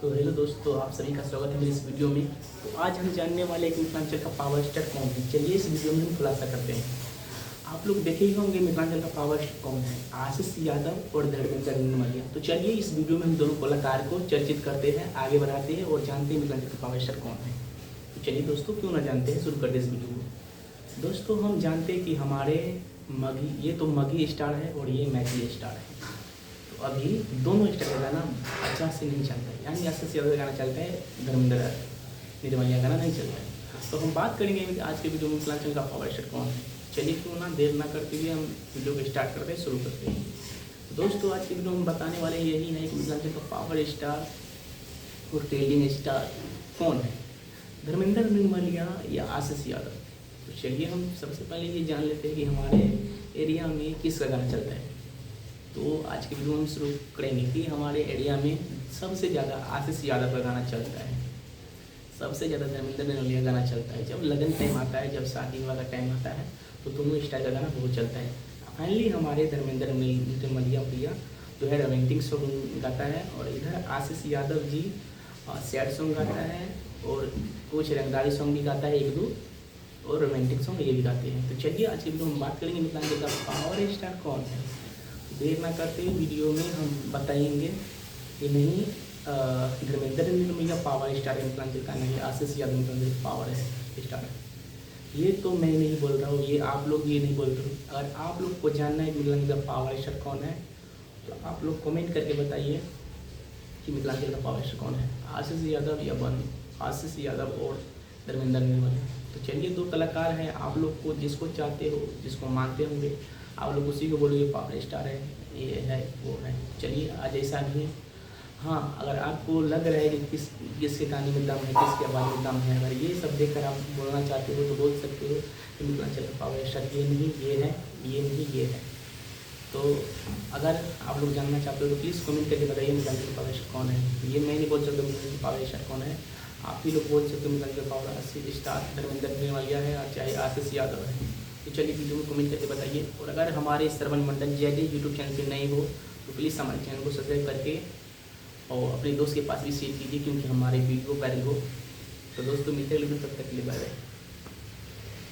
तो हेलो दोस्तों, आप सभी का स्वागत है मेरी इस वीडियो में। तो आज हम जानने वाले एक मिथिलांचल का पावर स्टार कौन है। चलिए इस वीडियो में हम खुलासा करते हैं। आप लोग देखे ही होंगे मिथिलांचल का पावर स्टार कौन है, आशीष यादव और धर्मेंद्र निमलिया। तो चलिए इस वीडियो में हम दोनों कलाकार को चर्चित करते हैं, आगे बढ़ाते हैं और जानते हैं मिथिलांचल का पावर स्टार कौन है। तो चलिए दोस्तों, क्यों ना जानते हैं, शुरू करते हैं इस वीडियो को। दोस्तों, हम जानते हैं कि हमारे ये तो मगी स्टार है और ये मैगी स्टार है। तो अभी दोनों स्टार का गाना अच्छा से नहीं चलता है, यानी आशीष यादव का गाना चलता है, धर्मेंद्र निमलिया गाना नहीं चलता है। तो हम बात करेंगे आज के वीडियो में मिथिलांचल का पावर स्टार कौन है। चलिए क्यों ना देर ना करते हुए हम वीडियो को स्टार्ट करते हैं, शुरू करते हैं। तो दोस्तों, आज के वीडियो में बताने वाले यही है कि मिथिलांचल का पावर स्टार और ट्रेंडिंग स्टार कौन है, धर्मेंद्र निमलिया या आशीष यादव। तो चलिए हम सबसे पहले ये जान लेते हैं कि हमारे एरिया में किसका गाना चलता है। तो आज के वीडियो में हम शुरू करेंगे कि हमारे एरिया में सबसे ज़्यादा आशीष यादव का गाना चलता है, सबसे ज़्यादा धर्मेंद्र निमलिया गाना चलता है। जब लगन टाइम आता है, जब शादी वाला टाइम आता है, तो दोनों स्टाइल का गाना बहुत चलता है। फाइनली हमारे धर्मेंद्र निमलिया भैया जो है रोमांटिक सॉन्ग गाता है, और इधर आशीष यादव जी सैड सॉन्ग गाता है और कुछ रंगदारी सॉन्ग भी गाता है, एक दो, और रोमांटिक सॉन्ग ये भी गाते हैं। तो चलिए आज की वीडियो में बात करेंगे मिथिलांचल का पावर स्टार कौन है। देर ना करते हुए वीडियो में हम बताएंगे कि नहीं धर्मेंद्र निमलिया पावर स्टार है मिथिलांचल का, नहीं आशीष यादव मिथिलांचल पावर है स्टार है। ये तो मैं नहीं बोल रहा हूँ, ये आप लोग ये नहीं बोल रहे हो। अगर आप लोग को जानना है मिथिलांचल का पावर स्टार कौन है, तो आप लोग कमेंट करके बताइए कि मिथिलांचल का पावर स्टार कौन है, आशीष यादव या आशीष यादव और धर्मेंद्र निमलिया। तो चलिए, दो कलाकार हैं, आप लोग को जिसको चाहते हो, जिसको मानते होंगे, आप लोग उसी को बोलो ये पावर स्टार है, ये है, वो है। चलिए आज ऐसा नहीं है। हाँ, अगर आपको लग रहा है कि किसके गाने में दम है, किसके आवाज़ में दम है, अगर ये सब देखकर आप बोलना चाहते हो तो बोल सकते हो कि मिथिलांचल का पावर स्टार ये नहीं, ये है, ये नहीं, ये है। तो अगर आप लोग जानना चाहते हो तो प्लीज़ कमेंट करके बताइए मिथिलांचल का पावर स्टार कौन है। ये मैं नहीं बोल सकता मिथिलांचल का पावर स्टार कौन है, आप ही लोग बोल सकते हो मिथिलांचल का पावर स्टार धर्मेंद्र निमलिया है और चाहे आशीष यादव है। तो चलिए वीडियो में कमेंट करके बताइए। और अगर हमारे श्रवण मंडल जेडी यूट्यूब चैनल पे नए हो तो प्लीज़ हमारे चैनल को सब्सक्राइब करके और अपने दोस्त के पास भी शेयर कीजिए, क्योंकि हमारे वीडियो वायरल हो। तो दोस्तों मिलते हैं, तब तक के लिए बाय बाय।